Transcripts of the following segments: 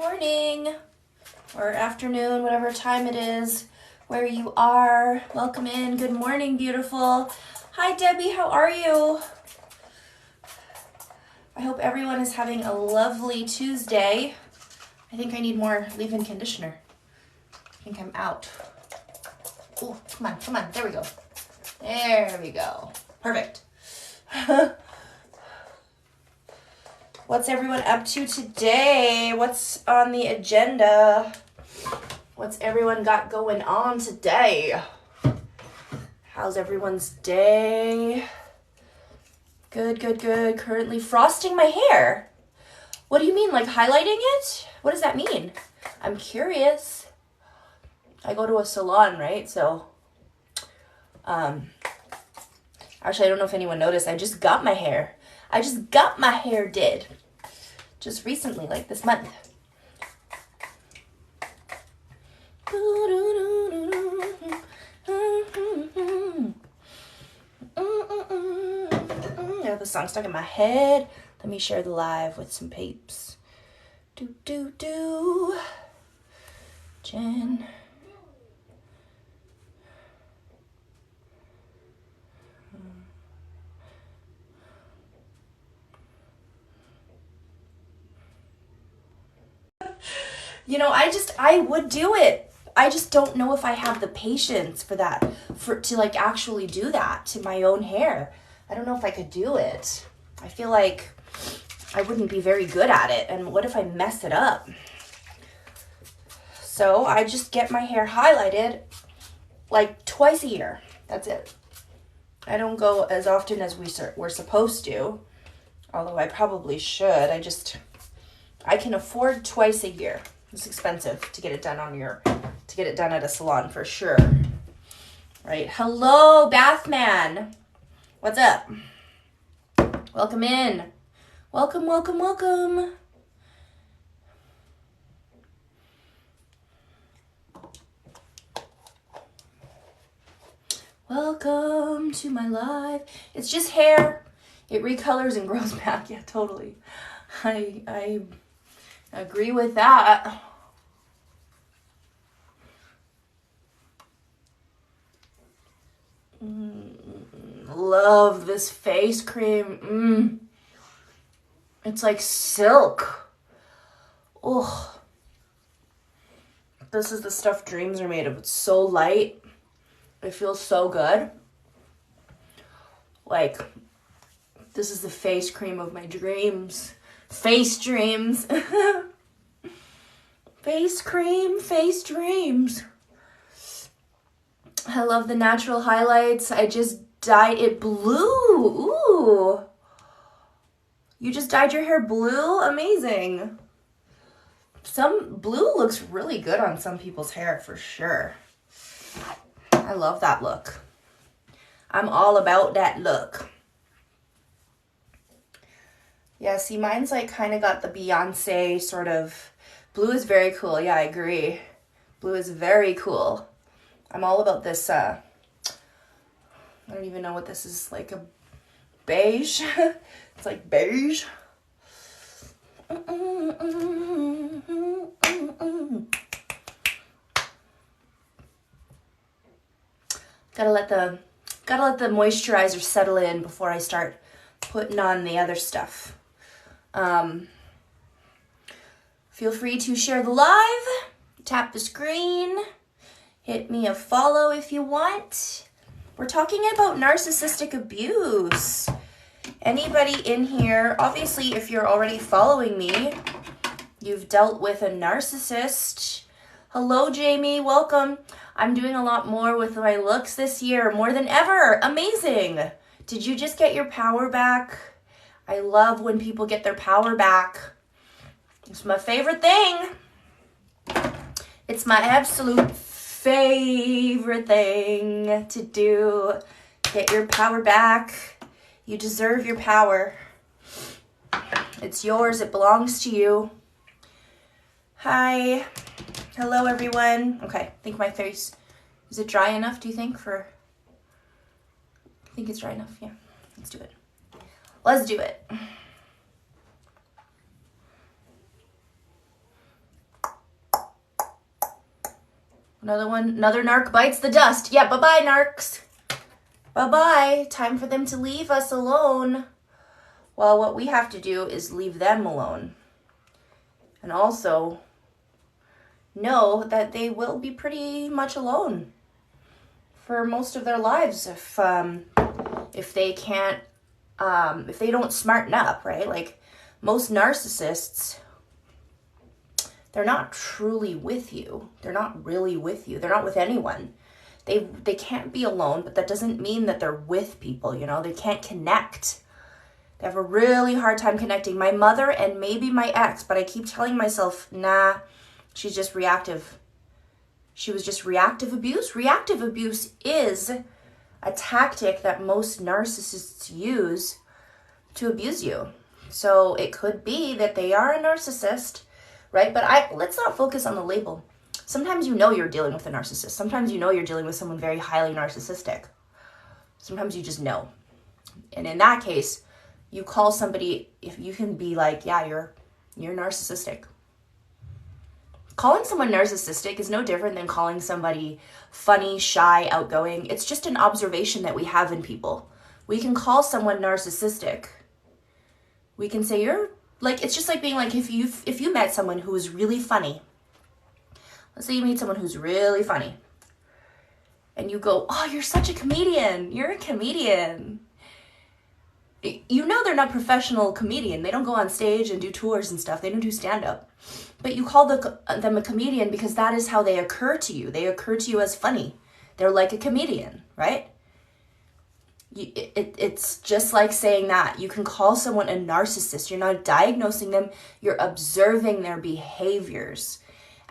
morning or afternoon, whatever time it is where you are. Welcome in. Good morning, beautiful. Hi, Debbie. How are you? I hope everyone is having a lovely Tuesday. I think I need more leave-in conditioner. I think I'm out. Oh, come on. There we go. There we go. Perfect. What's everyone up to today? What's on the agenda? What's everyone got going on today? How's everyone's day? Good. Currently frosting my hair. What do you mean, like highlighting it? What does that mean? I'm curious. I go to a salon, right? So, actually, I don't know if anyone noticed. I just got my hair did. Just recently, like this month. Yeah, the song stuck in my head. Let me share the live with some peeps. Jen. You know, I would do it. I just don't know if I have the patience for that, to like actually do that to my own hair. I don't know if I could do it. I feel like I wouldn't be very good at it. And what if I mess it up? So I just get my hair highlighted like twice a year. That's it. I don't go as often as we're supposed to, although I probably should. I can afford twice a year. It's expensive to get it done at a salon for sure. Right. Hello, Bathman. What's up? Welcome in. Welcome. Welcome to my live. It's just hair. It recolors and grows back. Yeah, totally. I agree with that. Love this face cream. It's like silk. Oh, this is the stuff dreams are made of. It's so light. It feels so good. Like, this is the face cream of my dreams. Face dreams. Face cream, face dreams. I love the natural highlights. I just dyed it blue. Ooh. You just dyed your hair blue? Amazing. Some blue looks really good on some people's hair for sure. I love that look. I'm all about that look. Yeah, see, mine's like kind of got the Beyonce sort of. Blue is very cool. Yeah, I agree. Blue is very cool. I'm all about this, I don't even know what this is, like a beige. It's like beige. Gotta let the moisturizer settle in before I start putting on the other stuff. Feel free to share the live, tap the screen, hit me a follow if you want. We're talking about narcissistic abuse. Anybody in here, obviously if you're already following me, you've dealt with a narcissist. Hello, Jamie, welcome. I'm doing a lot more with my looks this year, more than ever. Amazing. Did you just get your power back? I love when people get their power back. It's my favorite thing. It's my absolute favorite thing to do. Get your power back. You deserve your power. It's yours. It belongs to you. Hi. Hello, everyone. Okay, I think my face, is it dry enough, do you think, I think it's dry enough, yeah. Let's do it. Let's do it. Another one, another narc bites the dust. Yeah, bye-bye, narcs. Bye-bye. Time for them to leave us alone. Well, what we have to do is leave them alone. And also know that they will be pretty much alone for most of their lives if they can't, if they don't smarten up, right? Like most narcissists, they're not truly with you. They're not really with you. They're not with anyone. They can't be alone, but that doesn't mean that they're with people, you know? They can't connect. They have a really hard time connecting. My mother and maybe my ex, but I keep telling myself, nah, she's just reactive. She was just reactive abuse. Reactive abuse is a tactic that most narcissists use to abuse you. So it could be that they are a narcissist, right? But let's not focus on the label. Sometimes you know you're dealing with a narcissist. Sometimes you know you're dealing with someone very highly narcissistic. Sometimes you just know. And in that case, you call somebody, if you can be like, yeah, you're narcissistic. Calling someone narcissistic is no different than calling somebody funny, shy, outgoing. It's just an observation that we have in people. We can call someone narcissistic. We can say you're like, it's just like being like, if you met someone who was really funny, let's say you meet someone who's really funny and you go, oh, you're such a comedian. You're a comedian. You know they're not professional comedian. They don't go on stage and do tours and stuff. They don't do stand-up. But you call them a comedian because that is how they occur to you. They occur to you as funny. They're like a comedian, right? It's just like saying that. You can call someone a narcissist. You're not diagnosing them. You're observing their behaviors.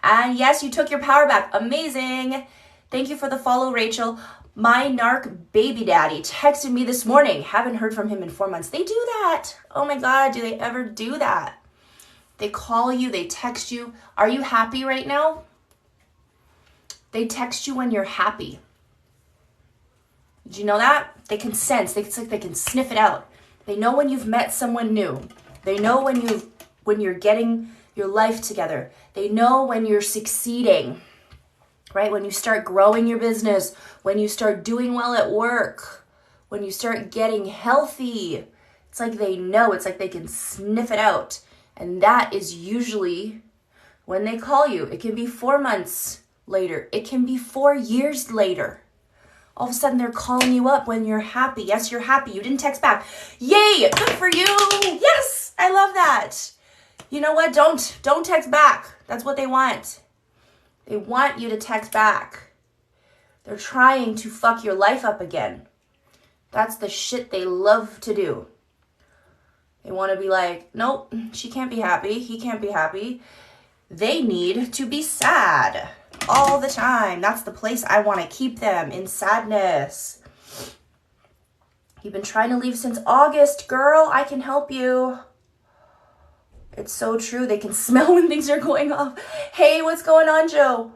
And yes, you took your power back. Amazing. Thank you for the follow, Rachel. My narc baby daddy texted me this morning. Haven't heard from him in 4 months. They do that. Oh my God, do they ever do that? They call you, they text you. Are you happy right now? They text you when you're happy. Did you know that? They can sense. It's like they can sniff it out. They know when you've met someone new. They know when you're getting your life together. They know when you're succeeding. Right? When you start growing your business, when you start doing well at work, when you start getting healthy, it's like they know, it's like they can sniff it out. And that is usually when they call you. It can be 4 months later. It can be 4 years later. All of a sudden they're calling you up when you're happy. Yes, you're happy. You didn't text back. Yay, good for you. Yes, I love that. You know what? Don't text back. That's what they want. They want you to text back. They're trying to fuck your life up again. That's the shit they love to do. They want to be like, nope, she can't be happy. He can't be happy. They need to be sad all the time. That's the place I want to keep them, in sadness. You've been trying to leave since August. Girl, I can help you. It's so true. They can smell when things are going off. Hey, what's going on, Joe?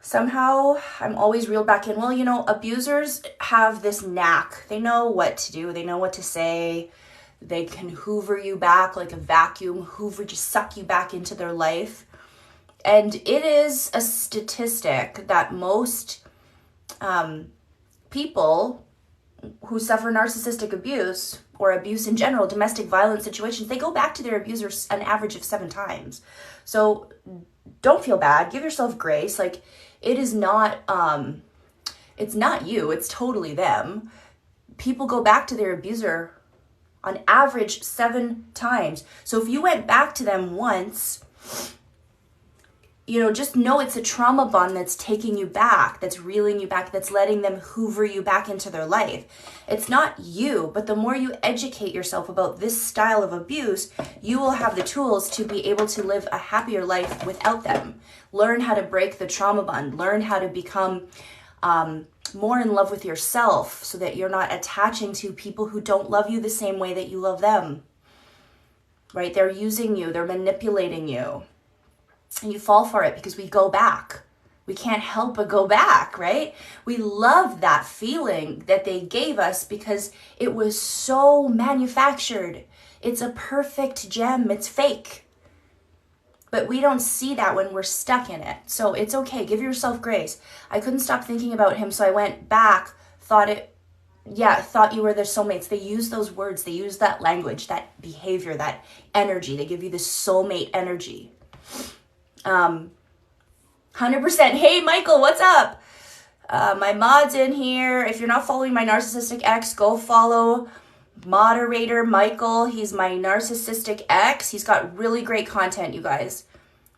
Somehow, I'm always reeled back in. Well, you know, abusers have this knack. They know what to do. They know what to say. They can hoover you back like a vacuum. Just suck you back into their life. And it is a statistic that most people who suffer narcissistic abuse or abuse in general, domestic violence situations, they go back to their abuser an average of 7 times. So don't feel bad. Give yourself grace. Like, it is not, it's not you. It's totally them. People go back to their abuser on average 7 times. So if you went back to them once, you know, just know it's a trauma bond that's taking you back, that's reeling you back, that's letting them hoover you back into their life. It's not you, but the more you educate yourself about this style of abuse, you will have the tools to be able to live a happier life without them. Learn how to break the trauma bond. Learn how to become more in love with yourself so that you're not attaching to people who don't love you the same way that you love them. Right? They're using you. They're manipulating you. And you fall for it because we go back. We can't help but go back, right? We love that feeling that they gave us because it was so manufactured. It's a perfect gem. It's fake. But we don't see that when we're stuck in it. So it's okay. Give yourself grace. I couldn't stop thinking about him, so I went back, thought you were their soulmates. They use those words. They use that language, that behavior, that energy. They give you this soulmate energy. 100%. Hey, Michael, what's up? My mod's in here. If you're not following my narcissistic ex, go follow moderator Michael. He's my narcissistic ex. He's got really great content, you guys.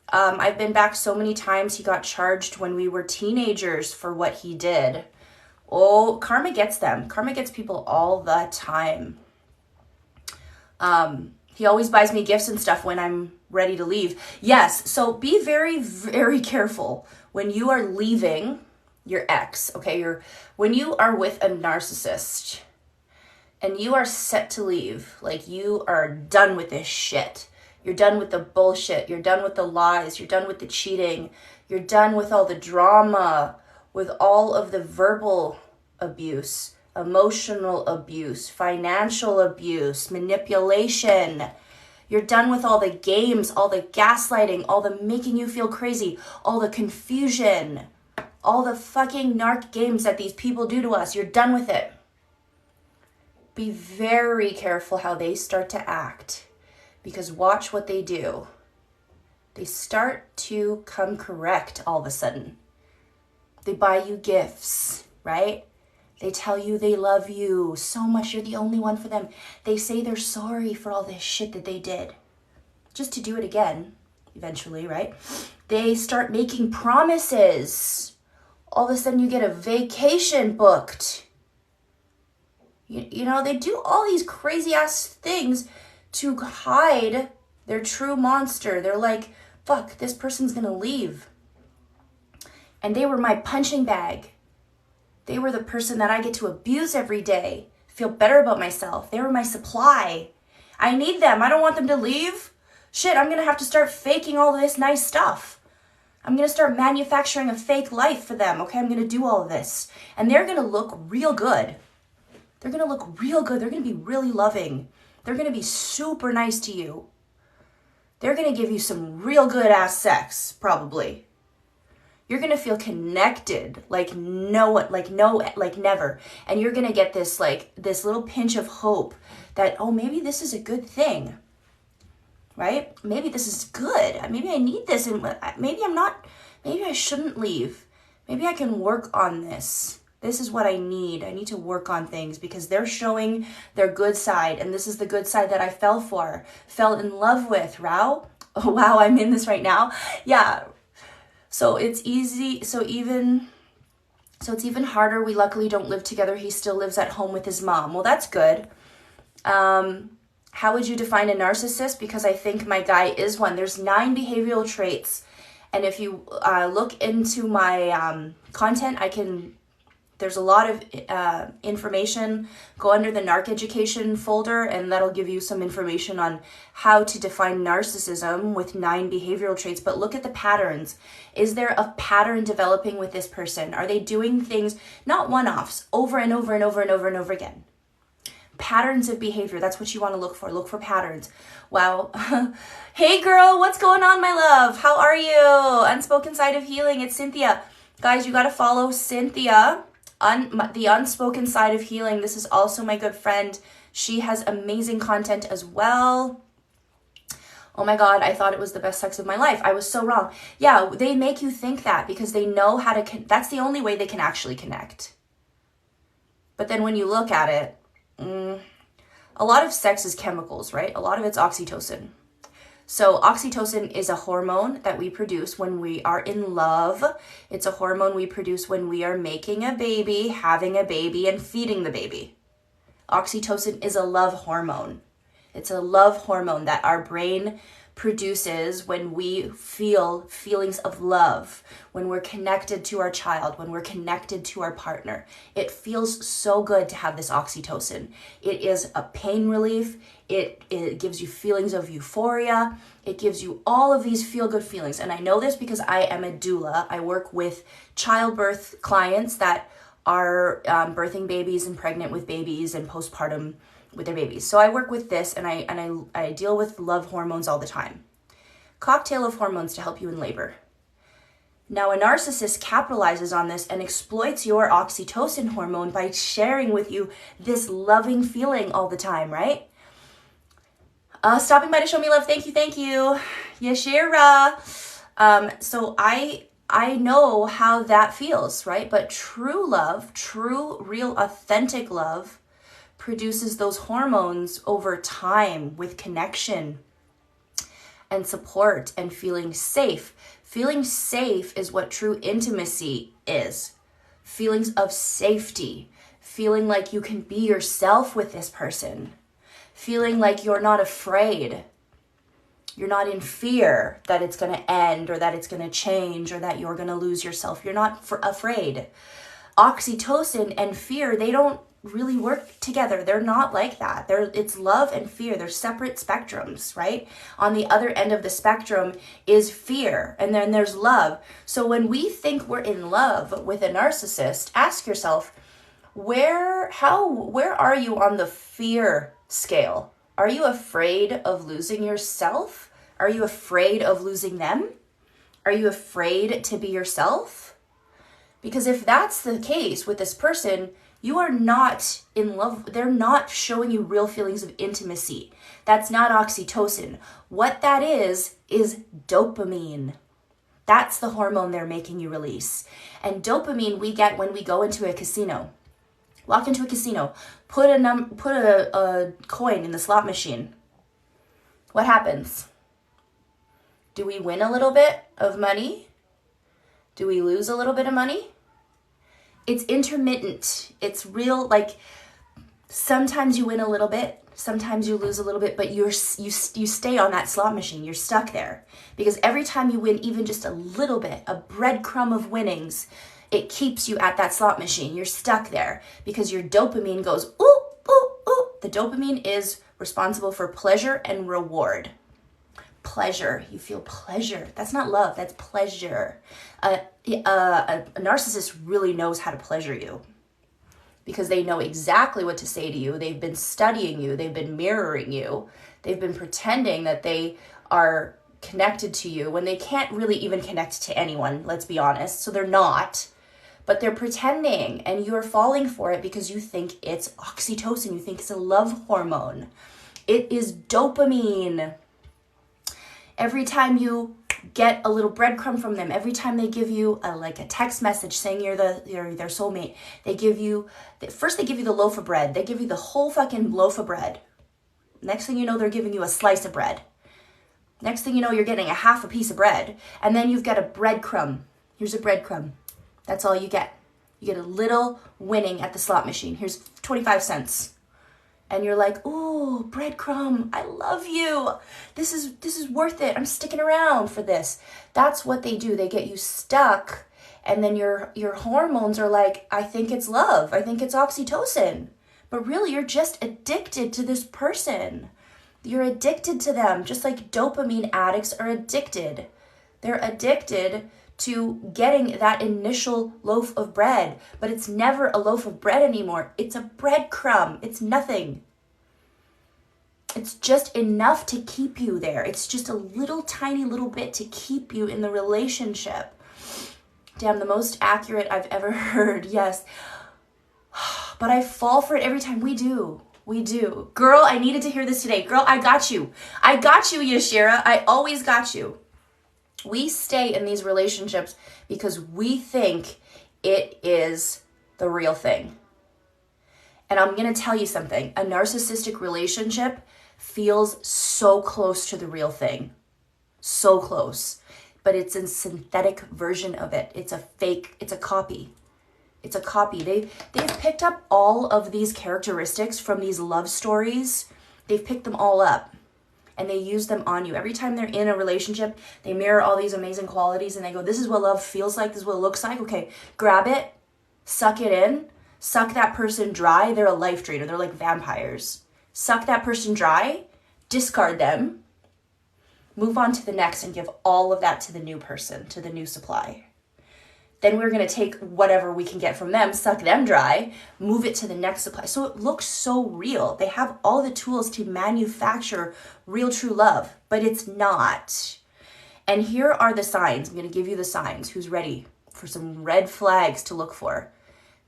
I've been back so many times. He got charged when we were teenagers for what he did. Oh, karma gets them. Karma gets people all the time. He always buys me gifts and stuff when I'm ready to leave. Yes, so be very, very careful when you are leaving your ex, okay? When you are with a narcissist and you are set to leave, like you are done with this shit. You're done with the bullshit. You're done with the lies. You're done with the cheating. You're done with all the drama, with all of the verbal abuse, emotional abuse, financial abuse, manipulation. You're done with all the games, all the gaslighting, all the making you feel crazy, all the confusion, all the fucking narc games that these people do to us. You're done with it. Be very careful how they start to act, because watch what they do. They start to come correct all of a sudden. They buy you gifts, right? They tell you they love you so much. You're the only one for them. They say they're sorry for all this shit that they did, just to do it again eventually, right? They start making promises. All of a sudden you get a vacation booked. You know, they do all these crazy ass things to hide their true monster. They're like, fuck, this person's gonna leave. And they were my punching bag. They were the person that I get to abuse every day, feel better about myself. They were my supply. I need them. I don't want them to leave. Shit, I'm gonna have to start faking all this nice stuff. I'm gonna start manufacturing a fake life for them, okay? I'm gonna do all of this. And they're gonna look real good. They're gonna look real good. They're gonna be really loving. They're gonna be super nice to you. They're gonna give you some real good ass sex, probably. You're gonna feel connected like never. And you're gonna get this little pinch of hope that, oh, maybe this is a good thing, right? Maybe this is good. Maybe I need this, and maybe I shouldn't leave. Maybe I can work on this. This is what I need. I need to work on things because they're showing their good side. And this is the good side that I fell in love with. Wow. Oh, wow. I'm in this right now. Yeah. So it's easy. So it's even harder. We luckily don't live together. He still lives at home with his mom. Well, that's good. How would you define a narcissist? Because I think my guy is one. There's 9 behavioral traits. And if you look into my content, there's a lot of information. Go under the narc education folder, and that'll give you some information on how to define narcissism with 9 behavioral traits. But look at the patterns. Is there a pattern developing with this person? Are they doing things, not one-offs, over and over and over and over and over again? Patterns of behavior. That's what you want to look for. Look for patterns. Wow. Hey girl, what's going on, my love? How are you? Unspoken Side of Healing. It's Cynthia. Guys, you got to follow Cynthia. The Unspoken Side of Healing. This is also my good friend. She has amazing content as well. Oh my God, I thought it was the best sex of my life. I was so wrong. Yeah, they make you think that because they know how to, that's the only way they can actually connect. But then when you look at it, a lot of sex is chemicals, right? A lot of it's oxytocin. So oxytocin is a hormone that we produce when we are in love. It's a hormone we produce when we are making a baby, having a baby, and feeding the baby. Oxytocin is a love hormone. It's a love hormone that our brain produces when we feel feelings of love, when we're connected to our child, when we're connected to our partner. It feels so good to have this oxytocin. It is a pain relief. It gives you feelings of euphoria. It gives you all of these feel-good feelings. And I know this because I am a doula. I work with childbirth clients that are birthing babies and pregnant with babies and postpartum with their babies. So I work with this, and I deal with love hormones all the time. cocktail of hormones to help you in labor. Now, a narcissist capitalizes on this and exploits your oxytocin hormone by sharing with you this loving feeling all the time, right? Stopping by to show me love. Thank you. Yashira. So I know how that feels, right? But true love, true, real, authentic love produces those hormones over time with connection and support and feeling safe. Feeling safe is what true intimacy is. Feelings of safety. Feeling like you can be yourself with this person. Feeling like you're not afraid. You're not in fear that it's going to end or that it's going to change or that you're going to lose yourself. You're not afraid. Oxytocin and fear, they don't really work together. They're not like that. It's love and fear. They're separate spectrums, right? On the other end of the spectrum is fear, and then there's love. So when we think we're in love with a narcissist, ask yourself, where are you on the fear scale? Are you afraid of losing yourself? Are you afraid of losing them? Are you afraid to be yourself? Because if that's the case with this person, you are not in love. They're not showing you real feelings of intimacy. That's not oxytocin. What that is dopamine. That's the hormone they're making you release. And dopamine we get when we go into a casino. Walk into a casino, put a coin in the slot machine. What happens? Do we win a little bit of money? Do we lose a little bit of money? It's intermittent. It's real, like sometimes you win a little bit, sometimes you lose a little bit, but you stay on that slot machine. You're stuck there because every time you win even just a little bit, a breadcrumb of winnings, it keeps you at that slot machine. You're stuck there because your dopamine goes, ooh, ooh, ooh. The dopamine is responsible for pleasure and reward. Pleasure. You feel pleasure. That's not love. That's pleasure. A narcissist really knows how to pleasure you because they know exactly what to say to you. They've been studying you. They've been mirroring you. They've been pretending that they are connected to you when they can't really even connect to anyone, let's be honest. So they're not. But they're pretending, and you're falling for it because you think it's oxytocin. You think it's a love hormone. It is dopamine. Every time you get a little breadcrumb from them, every time they give you a text message saying you're their soulmate, they give you the loaf of bread. They give you the whole fucking loaf of bread. Next thing you know, they're giving you a slice of bread. Next thing you know, you're getting a half a piece of bread, and then you've got a breadcrumb. Here's a breadcrumb. That's all you get. You get a little winning at the slot machine. Here's 25 cents. And you're like, ooh, breadcrumb, I love you. This is worth it. I'm sticking around for this. That's what they do. They get you stuck, and then your hormones are like, I think it's love. I think it's oxytocin. But really, you're just addicted to this person. You're addicted to them, just like dopamine addicts are addicted. They're addicted to getting that initial loaf of bread, but it's never a loaf of bread anymore. It's a breadcrumb. It's nothing. It's just enough to keep you there. It's just a little tiny little bit to keep you in the relationship. Damn, the most accurate I've ever heard. Yes. But I fall for it every time. We do. Girl, I needed to hear this today. Girl, I got you. Yashira. I always got you. We stay in these relationships because we think it is the real thing. And I'm going to tell you something. A narcissistic relationship feels so close to the real thing. So close. But it's a synthetic version of it. It's a fake. It's a copy. They've picked up all of these characteristics from these love stories. They've picked them all up. And they use them on you. Every time they're in a relationship, they mirror all these amazing qualities and they go, this is what love feels like. This is what it looks like. Okay, grab it, suck it in, suck that person dry. They're a life drainer. They're like vampires. Suck that person dry, discard them, move on to the next and give all of that to the new person, to the new supply. Then we're going to take whatever we can get from them, suck them dry, move it to the next supply. So it looks so real. They have all the tools to manufacture real, true love, but it's not. And here are the signs. I'm going to give you the signs. Who's ready for some red flags to look for?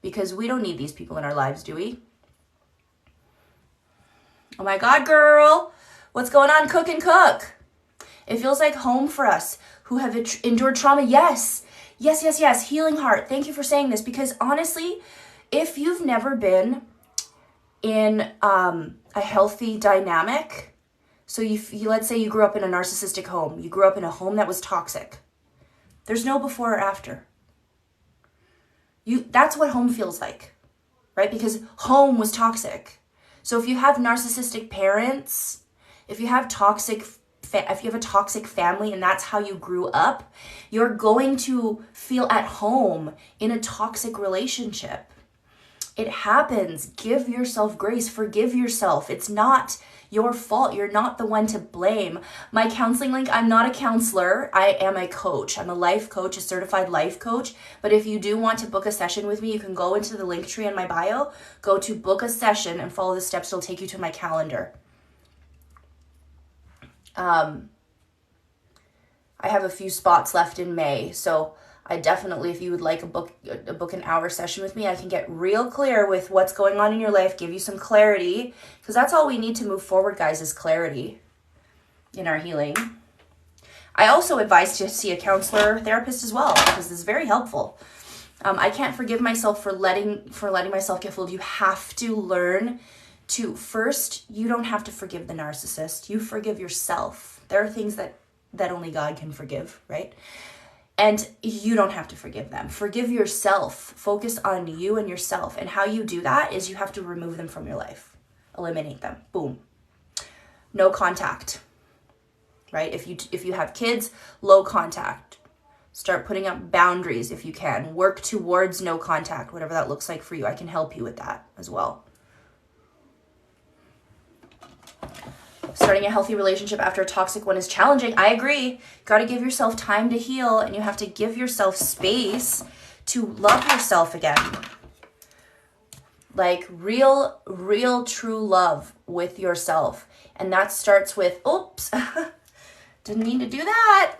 Because we don't need these people in our lives, do we? Oh my God, girl. What's going on? Cook and cook. It feels like home for us who have endured trauma. Yes. Yes, yes, yes. Healing heart. Thank you for saying this, because honestly, if you've never been in a healthy dynamic, so you let's say you grew up in a narcissistic home, you grew up in a home that was toxic, there's no before or after. That's what home feels like, right? Because home was toxic. So if you have narcissistic parents, if you have a toxic family and that's how you grew up, you're going to feel at home in a toxic relationship. It happens. Give yourself grace. Forgive yourself. It's not your fault. You're not the one to blame. My counseling link, I'm not a counselor. I am a coach. I'm a life coach, a certified life coach. But if you do want to book a session with me, you can go into the link tree in my bio, go to book a session and follow the steps. It'll take you to my calendar. I have a few spots left in May, so I definitely, if you would like a book an hour session with me, I can get real clear with what's going on in your life, give you some clarity, because that's all we need to move forward, guys, is clarity in our healing. I also advise to see a counselor or therapist as well, because this is very helpful. I can't forgive myself for letting myself get fooled. You have to learn to first, you don't have to forgive the narcissist. You forgive yourself. There are things that only God can forgive, right? And you don't have to forgive them. Forgive yourself. Focus on you and yourself. And how you do that is you have to remove them from your life. Eliminate them. Boom. No contact, right? If you have kids, low contact. Start putting up boundaries if you can. Work towards no contact, whatever that looks like for you. I can help you with that as well. Starting a healthy relationship after a toxic one is challenging. I agree. Got to give yourself time to heal, and you have to give yourself space to love yourself again. Like real, true love with yourself. And that starts with, oops, didn't mean to do that.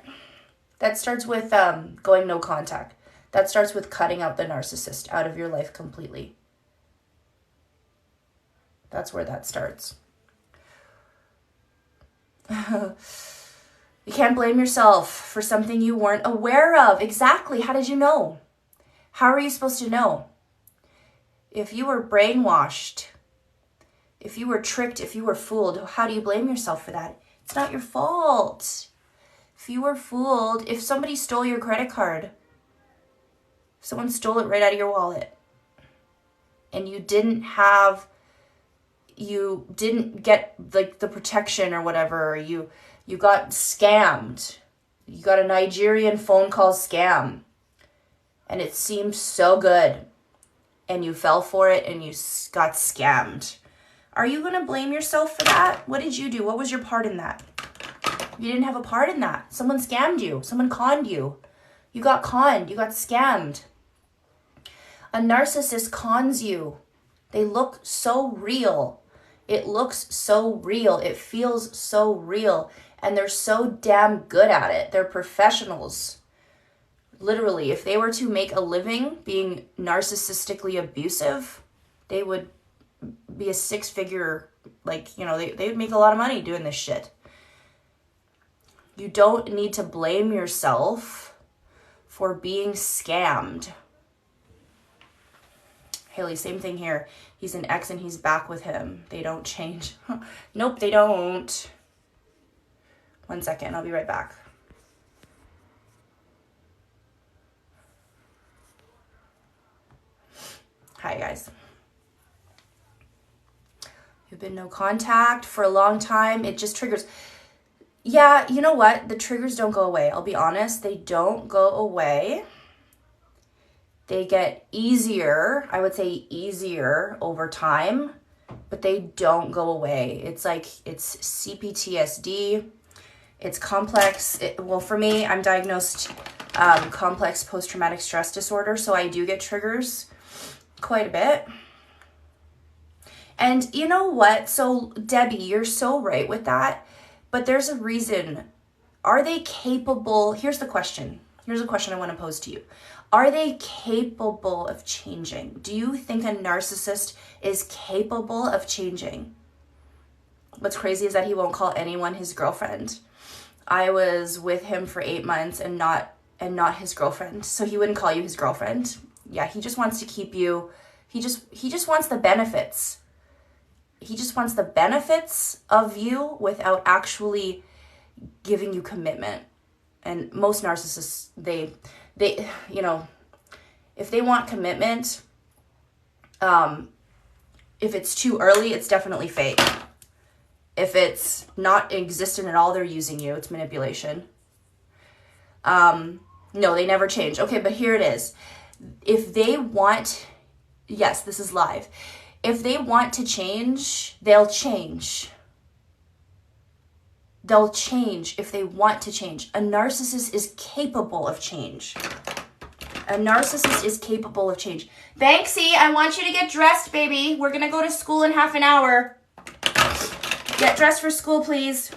That starts with going no contact. That starts with cutting out the narcissist out of your life completely. That's where that starts. You can't blame yourself for something you weren't aware of. Exactly. How did you know? How are you supposed to know? If you were brainwashed, if you were tricked, if you were fooled, how do you blame yourself for that? It's not your fault. If you were fooled, if somebody stole your credit card, if someone stole it right out of your wallet, and you didn't get like the protection or whatever, you got scammed. You got a Nigerian phone call scam, and it seemed so good, and you fell for it and you got scammed. Are you going to blame yourself for that? What did you do? What was your part in that? You didn't have a part in that. Someone scammed you. Someone conned you. You got conned. You got scammed. A narcissist cons you. They look so real. It looks so real. It feels so real. And they're so damn good at it. They're professionals. Literally, if they were to make a living being narcissistically abusive, they would be a six-figure, they would make a lot of money doing this shit. You don't need to blame yourself for being scammed. Haley, same thing here. He's an ex and he's back with him. They don't change. Nope, they don't. 1 second, I'll be right back. Hi, guys. You've been no contact for a long time. It just triggers. Yeah, you know what? The triggers don't go away. I'll be honest. They don't go away. They get easier. I would say easier over time, but they don't go away. It's like, it's CPTSD. It's complex. For me, I'm diagnosed complex post-traumatic stress disorder, so I do get triggers quite a bit. And you know what? So Debbie, you're so right with that. But there's a reason Are they capable? Here's the question. Here's a question I want to pose to you. Are they capable of changing? Do you think a narcissist is capable of changing? What's crazy is that he won't call anyone his girlfriend. I was with him for 8 months and not his girlfriend. So he wouldn't call you his girlfriend. Yeah, he just wants to keep you. He just wants the benefits. He just wants the benefits of you without actually giving you commitment. And most narcissists, they you know, if they want commitment, if it's too early, it's definitely fake. If it's not existent at all, they're using you. It's manipulation. No, they never change. Okay, but here it is. If they want, yes, this is live. If they want to change, they'll change. They'll change if they want to change. A narcissist is capable of change. A narcissist is capable of change. Banksy, I want you to get dressed, baby. We're going to go to school in half an hour. Get dressed for school, please.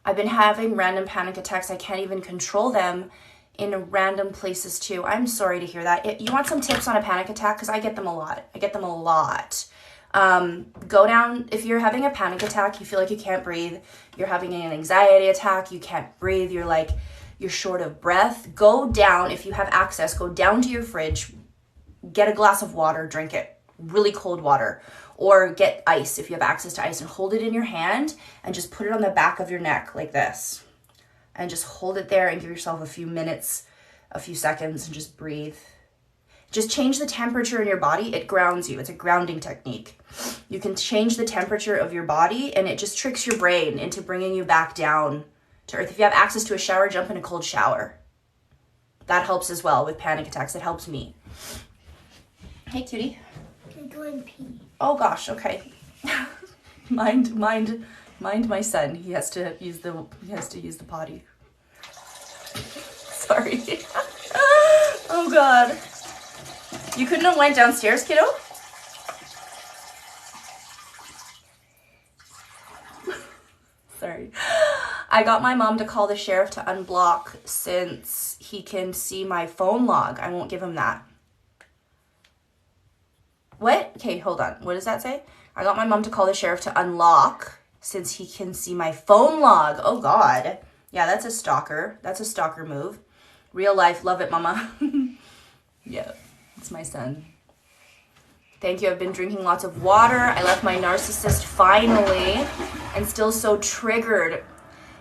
I've been having random panic attacks. I can't even control them in random places too. I'm sorry to hear that. You want some tips on a panic attack? Because I get them a lot. Go down, if you're having a panic attack, you feel like you can't breathe, you're having an anxiety attack, you can't breathe, you're short of breath, go down, if you have access, go down to your fridge, get a glass of water, drink it, really cold water, or get ice if you have access to ice, and hold it in your hand and just put it on the back of your neck like this, and just hold it there and give yourself a few minutes, a few seconds, and just breathe. Just change the temperature in your body. It grounds you. It's a grounding technique. You can change the temperature of your body, and it just tricks your brain into bringing you back down to earth. If you have access to a shower, jump in a cold shower. That helps as well with panic attacks. It helps me. Hey, cutie. I'm going pee. Oh gosh. Okay. mind my son. He has to use the potty. Sorry. Oh God. You couldn't have went downstairs, kiddo? Sorry. I got my mom to call the sheriff to unblock since he can see my phone log. I won't give him that. What? Okay, hold on. What does that say? I got my mom to call the sheriff to unlock since he can see my phone log. Oh God. Yeah, that's a stalker. That's a stalker move. Real life. Love it, mama. Yeah. It's my son. Thank you. I've been drinking lots of water. I left my narcissist finally and still so triggered.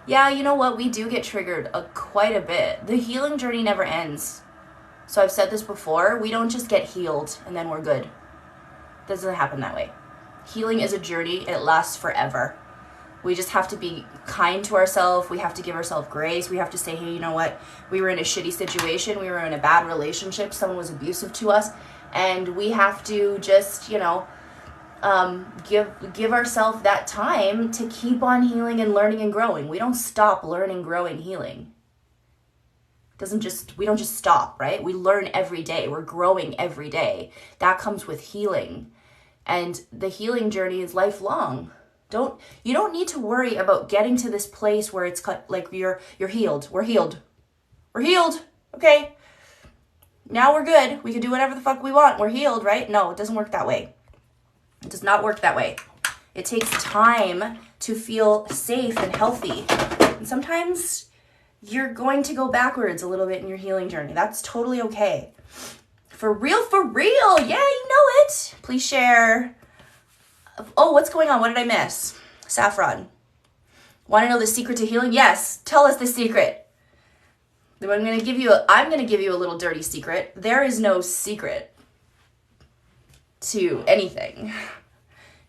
Yeah, you know what? We do get triggered quite a bit. The healing journey never ends. So I've said this before. We don't just get healed and then we're good. It doesn't happen that way. Healing is a journey. It lasts forever. We just have to be kind to ourselves. We have to give ourselves grace. We have to say, hey, you know what? We were in a shitty situation. We were in a bad relationship. Someone was abusive to us. And we have to just, give ourselves that time to keep on healing and learning and growing. We don't stop learning, growing, healing. We don't just stop, right? We learn every day. We're growing every day. That comes with healing. And the healing journey is lifelong. You don't need to worry about getting to this place where it's like you're healed. We're healed. Okay. Now we're good. We can do whatever the fuck we want. We're healed, right? No, it doesn't work that way. It does not work that way. It takes time to feel safe and healthy. And sometimes you're going to go backwards a little bit in your healing journey. That's totally okay. For real. Yeah, you know it. Please share. Oh, what's going on? What did I miss? Saffron. Want to know the secret to healing? Yes. Tell us the secret. I'm going to give you a little dirty secret. There is no secret to anything.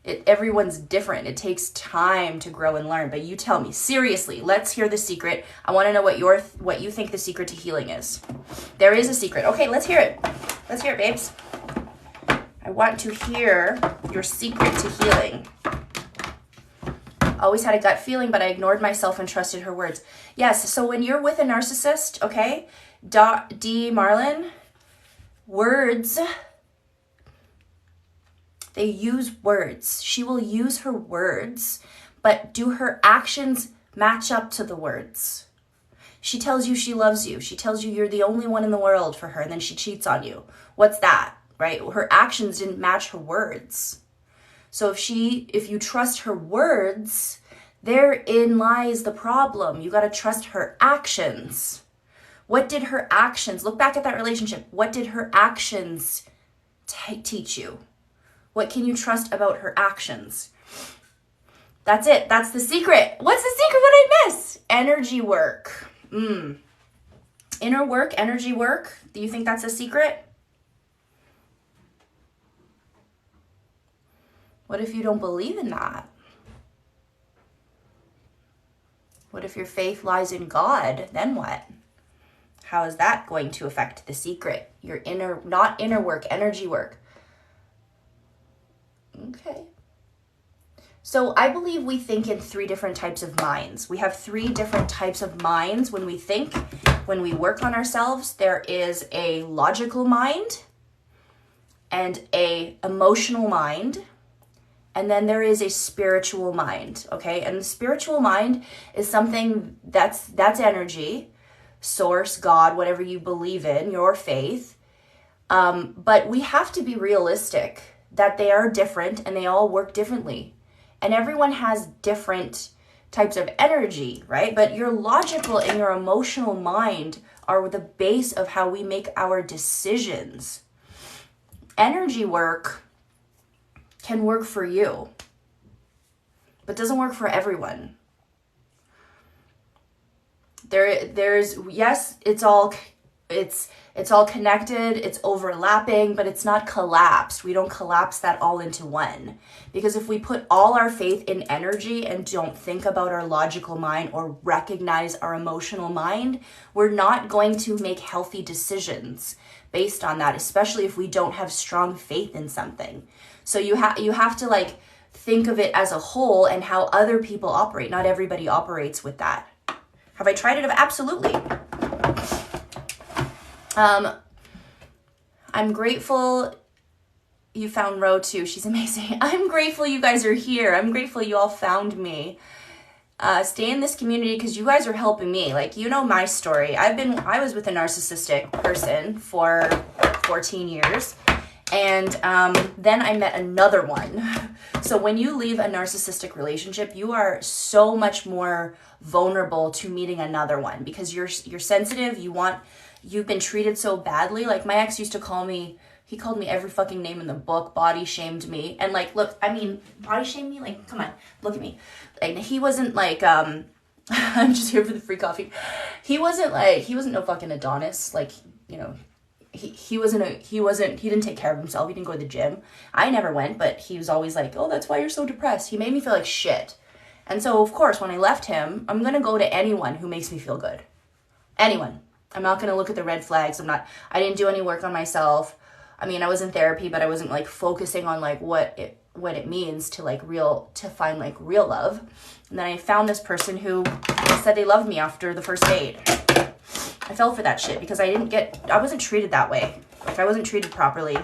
Everyone's different. It takes time to grow and learn. But you tell me, seriously, let's hear the secret. I want to know what you think the secret to healing is. There is a secret. Okay, let's hear it. Let's hear it, babes. I want to hear your secret to healing. Always had a gut feeling, but I ignored myself and trusted her words. Yes, so when you're with a narcissist, okay, D. Marlin, words, they use words. She will use her words, but do her actions match up to the words. She tells you she loves you. She tells you you're the only one in the world for her, and then she cheats on you. What's that, right? Her actions didn't match her words. So if you trust her words, therein lies the problem. You got to trust her actions. What did her actions, look back at that relationship. What did her actions teach you? What can you trust about her actions? That's it. That's the secret. What's the secret? What did I miss? Energy work. Inner work, energy work. Do you think that's a secret? What if you don't believe in that? What if your faith lies in God? Then what? How is that going to affect the secret? Your inner, not inner work, energy work. Okay. So I believe we think in 3 different types of minds. We have 3 different types of minds when we think, when we work on ourselves. There is a logical mind and a emotional mind, and then there is a spiritual mind, okay? And the spiritual mind is something that's energy, source, God, whatever you believe in, your faith. But we have to be realistic that they are different and they all work differently. And everyone has different types of energy, right? But your logical and your emotional mind are the base of how we make our decisions. Energy work can work for you, but doesn't work for everyone. There's yes, it's all connected, it's overlapping, but it's not collapsed. We don't collapse that all into one. Because if we put all our faith in energy and don't think about our logical mind or recognize our emotional mind, we're not going to make healthy decisions based on that, especially if we don't have strong faith in something. So you have to like think of it as a whole and how other people operate. Not everybody operates with that. Have I tried it? Absolutely. I'm grateful you found Ro too. She's amazing. I'm grateful you guys are here. I'm grateful you all found me. Stay in this community because you guys are helping me. Like, you know my story. I was with a narcissistic person for 14 years. And then I met another one. So when you leave a narcissistic relationship, you are so much more vulnerable to meeting another one because you're sensitive. You've been treated so badly. Like my ex used to call me, he called me every fucking name in the book, body shamed me. And like, look, I mean, body shamed me? Like, come on, look at me. Like, he wasn't like, I'm just here for the free coffee. He wasn't no fucking Adonis. Like, you know, he didn't take care of himself. He didn't go to the gym. I never went, but he was always like, oh, that's why you're so depressed. He made me feel like shit. And so, of course, when I left him, I'm going to go to anyone who makes me feel good. Anyone. I'm not going to look at the red flags. I didn't do any work on myself. I mean, I was in therapy, but I wasn't like focusing on like what it means to find like real love. And then I found this person who said they loved me after the first date. I fell for that shit because I wasn't treated that way. Like I wasn't treated properly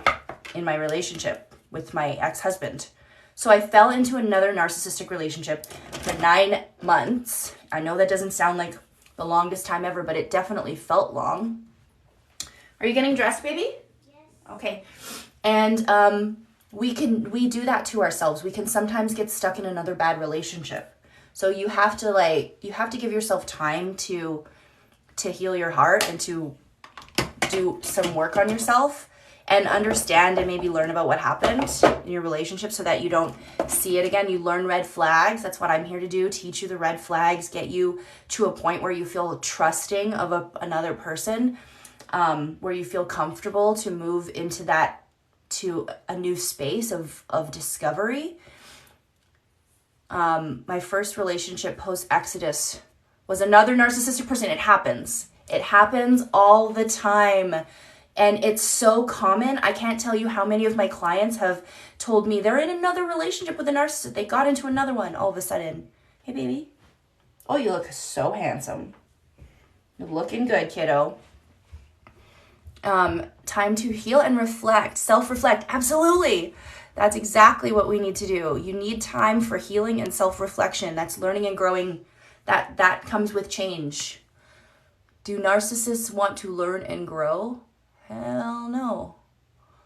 in my relationship with my ex-husband. So I fell into another narcissistic relationship for 9 months. I know that doesn't sound like the longest time ever, but it definitely felt long. Are you getting dressed, baby? Yes. Okay. And we do that to ourselves. We can sometimes get stuck in another bad relationship. So you have to give yourself time to heal your heart and to do some work on yourself and understand and maybe learn about what happened in your relationship so that you don't see it again. You learn red flags. That's what I'm here to do, teach you the red flags, get you to a point where you feel trusting of another person, where you feel comfortable to move into that, to a new space of discovery. My first relationship post-Exodus was another narcissistic person. It happens. It happens all the time. And it's so common. I can't tell you how many of my clients have told me they're in another relationship with a narcissist. They got into another one all of a sudden. Hey, baby. Oh, you look so handsome. You're looking good, kiddo. Time to heal and reflect. Self-reflect. Absolutely. That's exactly what we need to do. You need time for healing and self-reflection. That's learning and growing That comes with change. Do narcissists want to learn and grow? Hell no.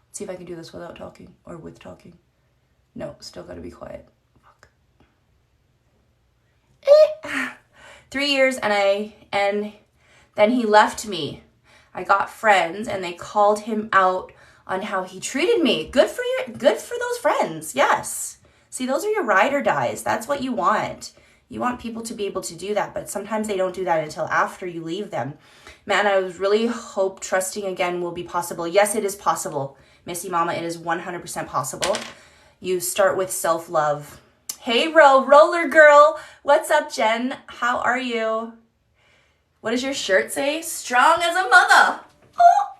Let's see if I can do this without talking or with talking. No, still gotta be quiet. Fuck. 3 years and then he left me. I got friends and they called him out on how he treated me. Good for those friends. Yes. See, those are your ride or dies. That's what you want. You want people to be able to do that, but sometimes they don't do that until after you leave them. Man, I was really hope trusting again will be possible. Yes, it is possible. Missy Mama, it is 100% possible. You start with self-love. Hey, roller girl. What's up, Jen? How are you? What does your shirt say? Strong as a mother. Oh.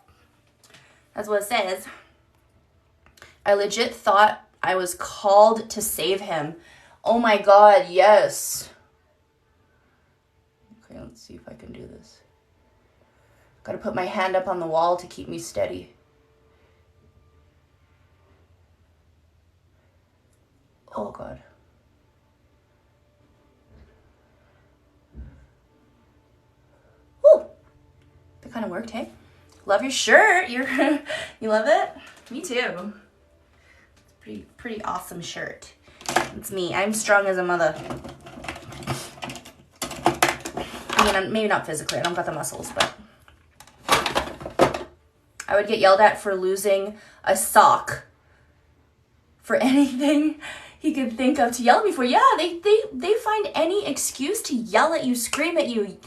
That's what it says. I legit thought I was called to save him. Oh my God, yes. Okay, let's see if I can do this. Gotta put my hand up on the wall to keep me steady. Oh God. Woo! That kind of worked, hey? Love your shirt. You love it? Me too. Pretty awesome shirt. It's me. I'm strong as a mother. I mean, maybe not physically. I don't got the muscles, but I would get yelled at for losing a sock. For anything he could think of to yell at me for. Yeah, they find any excuse to yell at you, scream at you,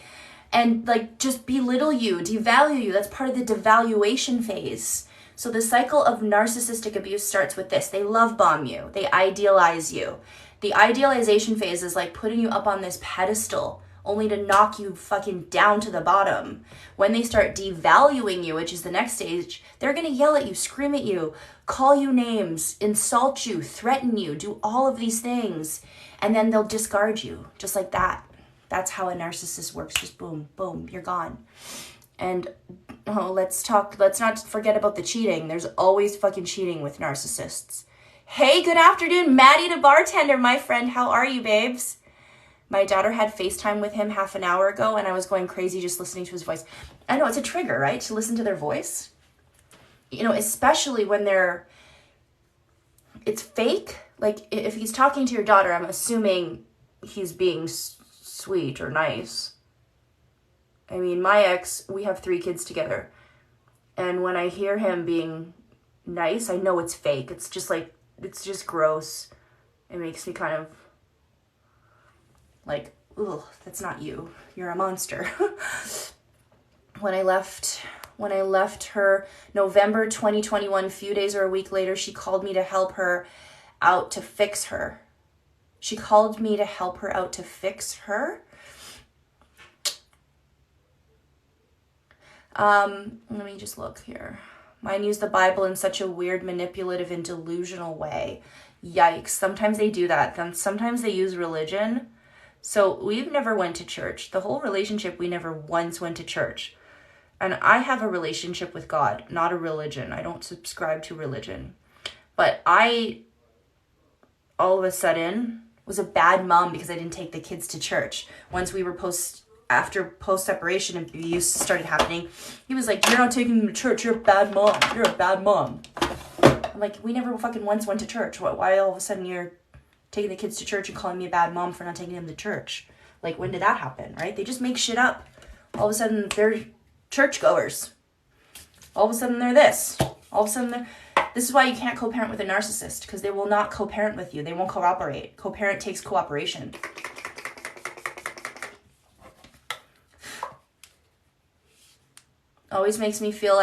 and like just belittle you, devalue you. That's part of the devaluation phase. So the cycle of narcissistic abuse starts with this. They love bomb you. They idealize you. The idealization phase is like putting you up on this pedestal only to knock you fucking down to the bottom. When they start devaluing you, which is the next stage, they're going to yell at you, scream at you, call you names, insult you, threaten you, do all of these things. And then they'll discard you just like that. That's how a narcissist works. Just boom, boom, you're gone. And let's not forget about the cheating. There's always fucking cheating with narcissists. Hey, good afternoon, Maddie the bartender, my friend. How are you, babes? My daughter had FaceTime with him half an hour ago, and I was going crazy just listening to his voice. I know, it's a trigger, right? To listen to their voice. You know, especially when it's fake. Like, if he's talking to your daughter, I'm assuming he's being sweet or nice. I mean, my ex, we have 3 kids together. And when I hear him being nice, I know it's fake. It's just gross. It makes me kind of like, ugh, that's not you. You're a monster. When I left her November 2021, a few days or a week later, she called me to help her out to fix her. She called me to help her out to fix her. Let me just look here. Mine use the Bible in such a weird, manipulative, and delusional way. Yikes. Sometimes they do that. Then sometimes they use religion. So we've never went to church. The whole relationship, we never once went to church. And I have a relationship with God, not a religion. I don't subscribe to religion. But I, all of a sudden, was a bad mom because I didn't take the kids to church. Once we were after post-separation abuse started happening, he was like, you're not taking them to church. You're a bad mom. You're a bad mom. I'm like, we never fucking once went to church. Why all of a sudden you're taking the kids to church and calling me a bad mom for not taking them to church? Like, when did that happen, right? They just make shit up. All of a sudden, they're churchgoers. All of a sudden, they're this. All of a sudden, this is why you can't co-parent with a narcissist, because they will not co-parent with you. They won't cooperate. Co-parent takes cooperation. Always makes me feel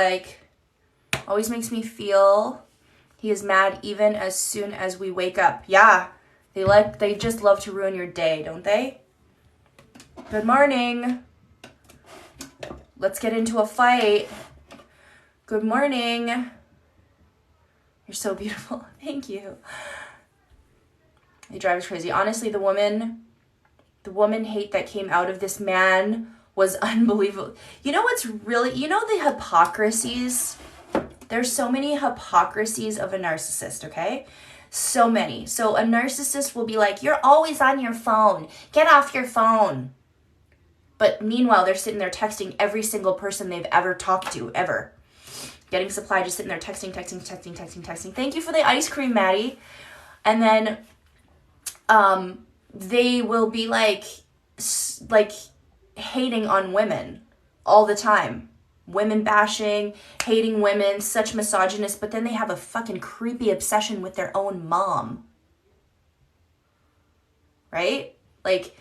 he is mad even as soon as we wake up. Yeah, they just love to ruin your day, don't they? Good morning. Let's get into a fight. Good morning. You're so beautiful. Thank you. It drives crazy. Honestly, the woman hate that came out of this man was unbelievable. You know what's really, the hypocrisies? There's so many hypocrisies of a narcissist, okay? So many. So a narcissist will be like, you're always on your phone. Get off your phone. But meanwhile, they're sitting there texting every single person they've ever talked to, ever. Getting supply, just sitting there texting. Thank you for the ice cream, Maddie. And then they will be like hating on women all the time. Women bashing, hating women, such misogynists, but then they have a fucking creepy obsession with their own mom. Right? Like,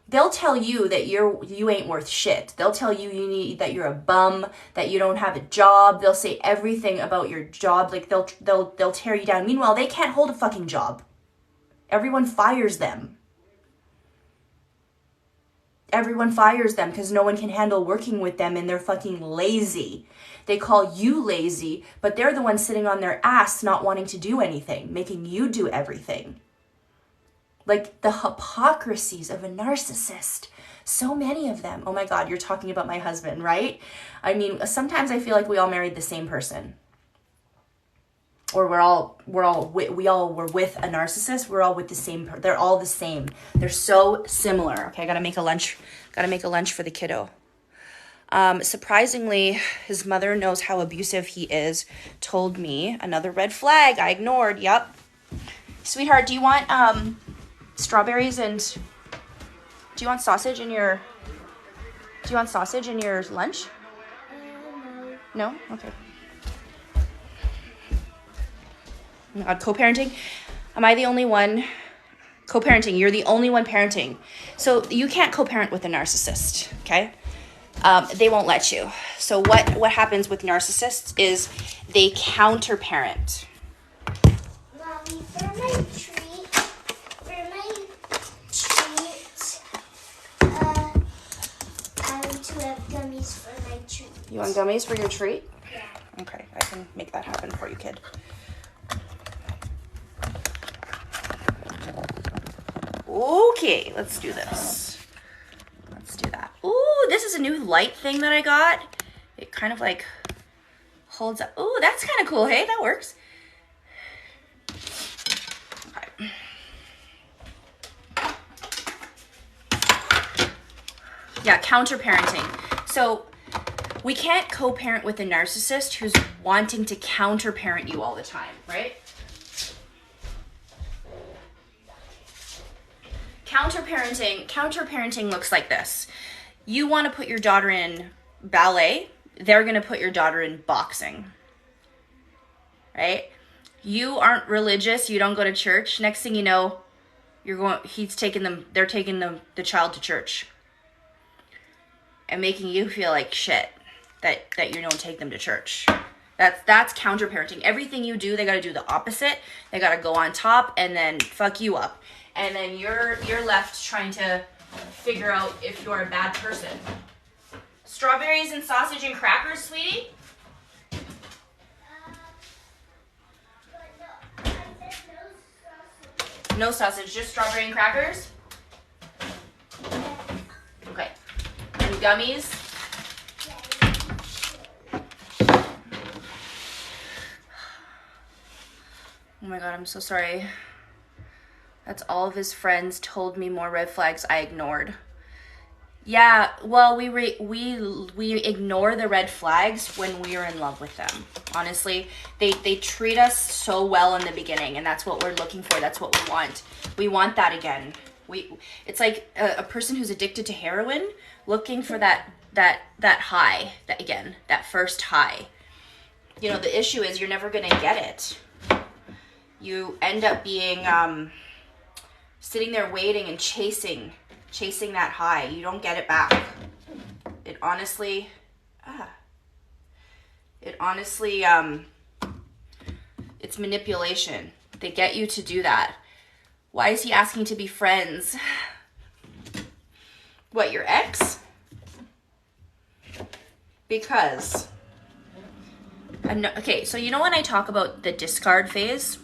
they'll tell you that you ain't worth shit. They'll tell you that you're a bum, that you don't have a job. They'll say everything about your job. Like, they'll tear you down. Meanwhile, they can't hold a fucking job. Everyone fires them. Everyone fires them because no one can handle working with them and they're fucking lazy. They call you lazy, but they're the ones sitting on their ass not wanting to do anything, making you do everything. Like, the hypocrisies of a narcissist. So many of them. Oh my God, you're talking about my husband, right? I mean, sometimes I feel like we all married the same person. Or we all were with a narcissist. We're all with the same, they're all the same. They're so similar. Okay, I gotta make a lunch for the kiddo. Surprisingly, his mother knows how abusive he is. Told me. Another red flag I ignored. Yep. Sweetheart, do you want strawberries and do you want sausage in your lunch? No? Okay. Oh my God, co-parenting? Am I the only one co-parenting? You're the only one parenting. So you can't co-parent with a narcissist, okay? They won't let you. So what happens with narcissists is they counter-parent. Mommy, for my treat, I want to have gummies for my treat. You want gummies for your treat? Yeah. Okay, I can make that happen for you, kid. Okay, let's do this. Let's do that. Ooh, this is a new light thing that I got. It kind of like holds up. Ooh, that's kind of cool. Hey, that works. Okay. Yeah, counter-parenting. So we can't co-parent with a narcissist who's wanting to counter-parent you all the time, right? Counter-parenting looks like this. You want to put your daughter in ballet, they're going to put your daughter in boxing. Right? You aren't religious, you don't go to church. Next thing you know, they're taking the child to church. And making you feel like shit that you don't take them to church. That's counter-parenting. Everything you do, they got to do the opposite. They got to go on top and then fuck you up. And then you're left trying to figure out if you're a bad person. Strawberries and sausage and crackers, sweetie? No sausage, just strawberry and crackers? Okay. And gummies? Oh my God, I'm so sorry. That's all of his friends told me more red flags I ignored. Yeah, well, we ignore the red flags when we are in love with them. Honestly, they treat us so well in the beginning, and that's what we're looking for. That's what we want. We want that again. It's like a person who's addicted to heroin looking for that high, that first high. You know, the issue is you're never gonna get it. You end up being sitting there waiting and chasing that high. You don't get it back. It honestly, it's manipulation. They get you to do that. Why is he asking to be friends? What, your ex? Because, okay, so you know when I talk about the discard phase?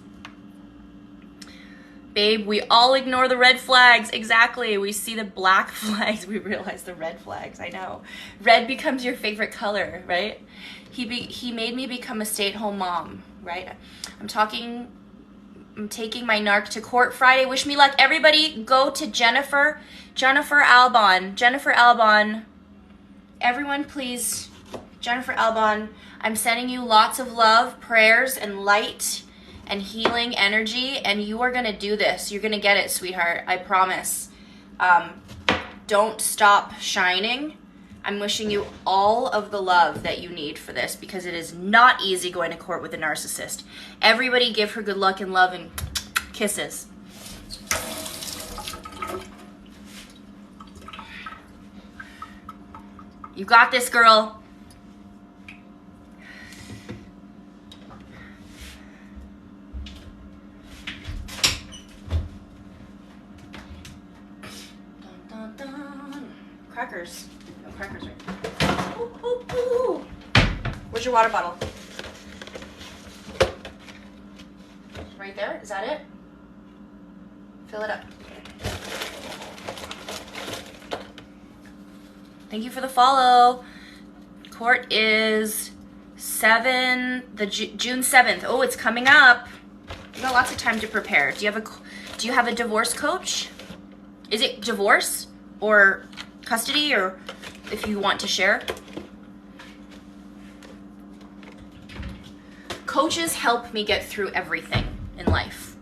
Babe, we all ignore the red flags. Exactly. We see the black flags. We realize the red flags. I know. Red becomes your favorite color, right? He made me become a stay-at-home mom, right? I'm talking I'm taking my narc to court Friday. Wish me luck. Everybody go to Jennifer Albon. Everyone please, Jennifer Albon. I'm sending you lots of love, prayers, and light and healing energy, and you are going to do this. You're going to get it, sweetheart. I promise. Don't stop shining. I'm wishing you all of the love that you need for this, because it is not easy going to court with a narcissist. Everybody give her good luck and love and kisses. You got this, girl. Dun, dun, dun. Crackers. No crackers, right? Ooh, ooh, ooh. Where's your water bottle? Right there? Is that it? Fill it up. Thank you for the follow. Court is June 7th. Oh, it's coming up. You got lots of time to prepare. Do you have a divorce coach? Is it divorce or custody, or if you want to share? Coaches help me get through everything in life.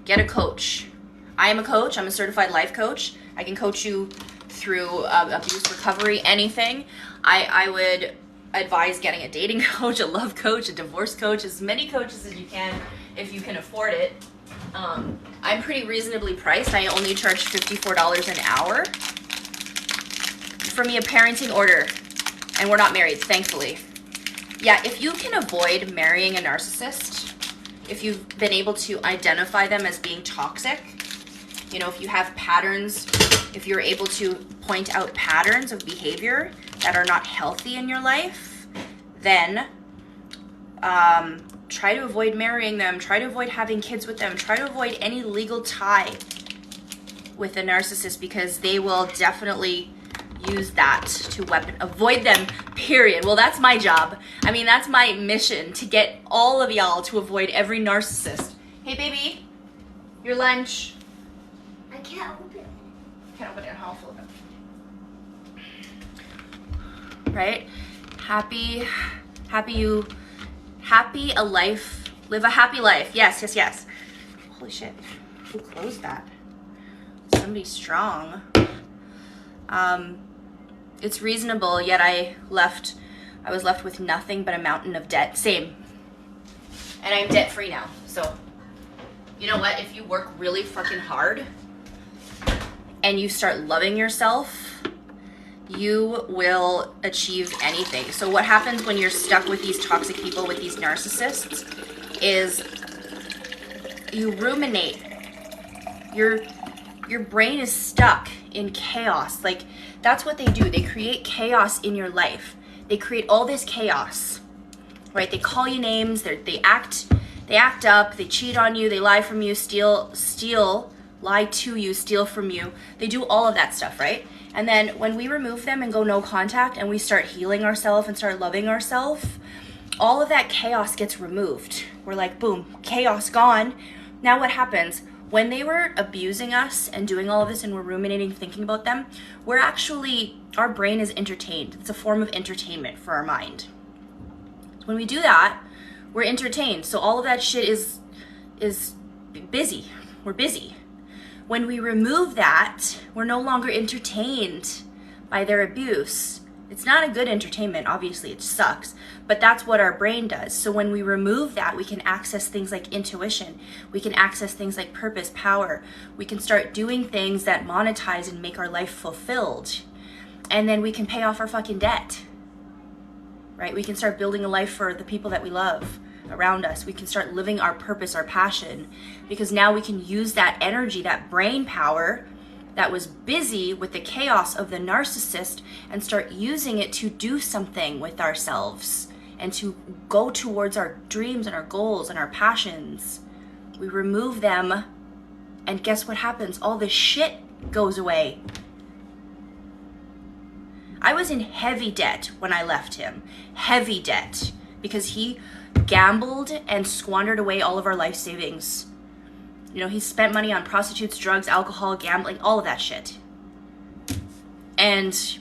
Get a coach. I am a coach. I'm a certified life coach. I can coach you through abuse recovery, anything. I would advise getting a dating coach, a love coach, a divorce coach, as many coaches as you can if you can afford it. I'm pretty reasonably priced. I only charge $54 an hour. For me, a parenting order, and we're not married, thankfully. Yeah, if you can avoid marrying a narcissist, if you've been able to identify them as being toxic, you know, if you have patterns, if you're able to point out patterns of behavior that are not healthy in your life, then try to avoid marrying them, try to avoid having kids with them, try to avoid any legal tie with a narcissist, because they will definitely use that to avoid them, period. Well, that's my job. I mean, that's my mission, to get all of y'all to avoid every narcissist. Hey, baby, your lunch. I can't open it. Can't open it. How full of it. Right? Live a happy life. Yes. Holy shit. Who closed that? Somebody strong. It's reasonable, yet I was left with nothing but a mountain of debt. Same. And I'm debt free now. So, you know what? If you work really fucking hard and you start loving yourself, you will achieve anything. So what happens when you're stuck with these toxic people, with these narcissists, is you ruminate. Your brain is stuck in chaos. Like, that's what they do. They create chaos in your life. They create all this chaos, right? They call you names. They act up. They cheat on you. They lie from you. Lie to you. Steal from you. They do all of that stuff, right? And then when we remove them and go no contact, and we start healing ourselves and start loving ourselves, all of that chaos gets removed. We're like, boom, chaos gone. Now what happens? When they were abusing us and doing all of this, and we're ruminating, thinking about them, our brain is entertained. It's a form of entertainment for our mind. So when we do that, we're entertained. So all of that shit is busy. We're busy. When we remove that, we're no longer entertained by their abuse. It's not a good entertainment, obviously, it sucks, but that's what our brain does. So when we remove that, we can access things like intuition. We can access things like purpose, power. We can start doing things that monetize and make our life fulfilled. And then we can pay off our fucking debt, right? We can start building a life for the people that we love around us. We can start living our purpose, our passion, because now we can use that energy, that brain power that was busy with the chaos of the narcissist, and start using it to do something with ourselves and to go towards our dreams and our goals and our passions. We remove them, and guess what happens? All this shit goes away. I was in heavy debt when I left him. Heavy debt, because he gambled and squandered away all of our life savings. You know, he spent money on prostitutes, drugs, alcohol, gambling, all of that shit. And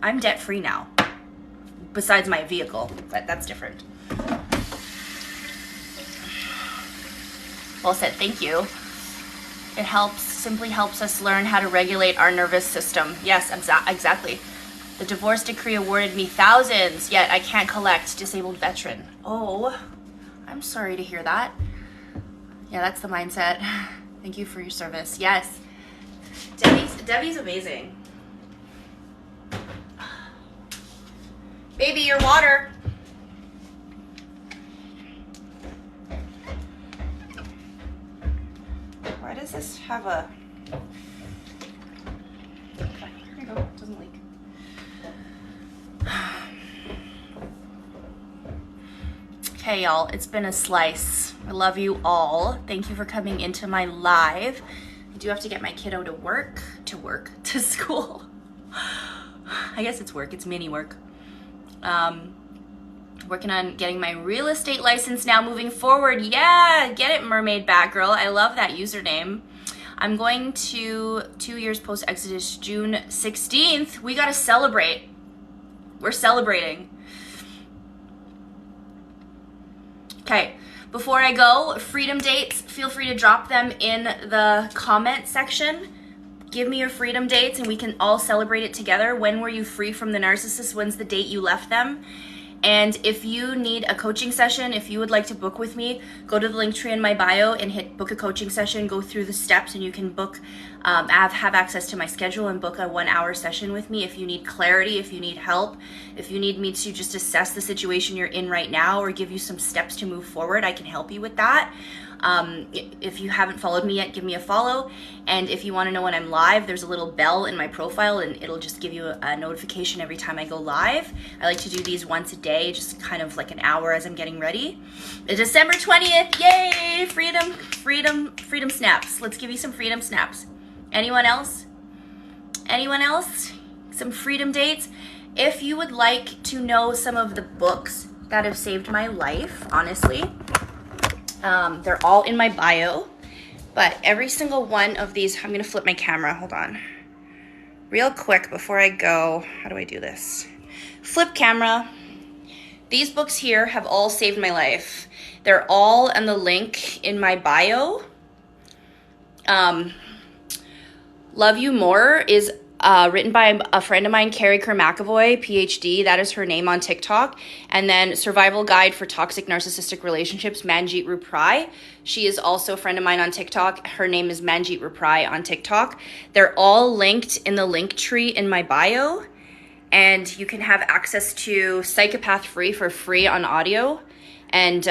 I'm debt-free now. Besides my vehicle, but that's different. Well said, thank you. It simply helps us learn how to regulate our nervous system. Yes, exactly. The divorce decree awarded me thousands, yet I can't collect disabled veteran. Oh, I'm sorry to hear that. Yeah, that's the mindset. Thank you for your service. Yes. Debbie's amazing. Baby, your water. Why does this have a... Okay, here you go. It doesn't leak. Okay, y'all, it's been a slice. I love you all. Thank you for coming into my live. I do have to get my kiddo to school. I guess it's work, it's mini work. Working on getting my real estate license now moving forward. Yeah, get it, Mermaid Batgirl. I love that username. I'm going to 2 years post Exodus, June 16th. We gotta celebrate. We're celebrating. Okay, before I go, freedom dates, feel free to drop them in the comment section. Give me your freedom dates and we can all celebrate it together. When were you free from the narcissist? When's the date you left them? And if you need a coaching session, if you would like to book with me, go to the link tree in my bio and hit book a coaching session, go through the steps, and you can book, have access to my schedule and book a 1 hour session with me if you need clarity, if you need help, if you need me to just assess the situation you're in right now or give you some steps to move forward, I can help you with that. If you haven't followed me yet, give me a follow. And if you want to know when I'm live, there's a little bell in my profile and it'll just give you a notification every time I go live. I like to do these once a day, just kind of like an hour as I'm getting ready. It's December 20th, yay! Freedom snaps. Let's give you some freedom snaps. Anyone else? Anyone else? Some freedom dates? If you would like to know some of the books that have saved my life, honestly, they're all in my bio, but every single one of these, I'm gonna flip my camera, hold on. Real quick before I go, how do I do this? Flip camera. These books here have all saved my life. They're all on the link in my bio. Love You More is written by a friend of mine, Carrie Kerr McAvoy, PhD. That is her name on TikTok. And then Survival Guide for Toxic Narcissistic Relationships, Manjeet Ruprai. She is also a friend of mine on TikTok. Her name is Manjeet Ruprai on TikTok. They're all linked in the link tree in my bio. And you can have access to Psychopath Free for free on audio. And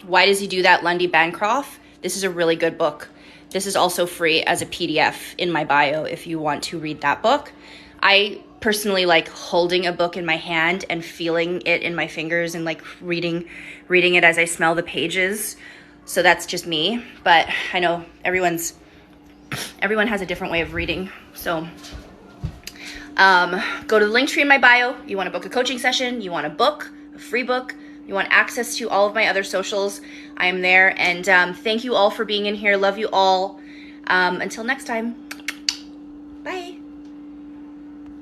Why Does He Do That, Lundy Bancroft. This is a really good book. This is also free as a PDF in my bio if you want to read that book. I personally like holding a book in my hand and feeling it in my fingers and like reading it as I smell the pages. So that's just me, but I know everyone has a different way of reading. So go to the link tree in my bio. You want to book a coaching session, you want a book, a free book, you want access to all of my other socials, I am there. And thank you all for being in here. Love you all. Until next time.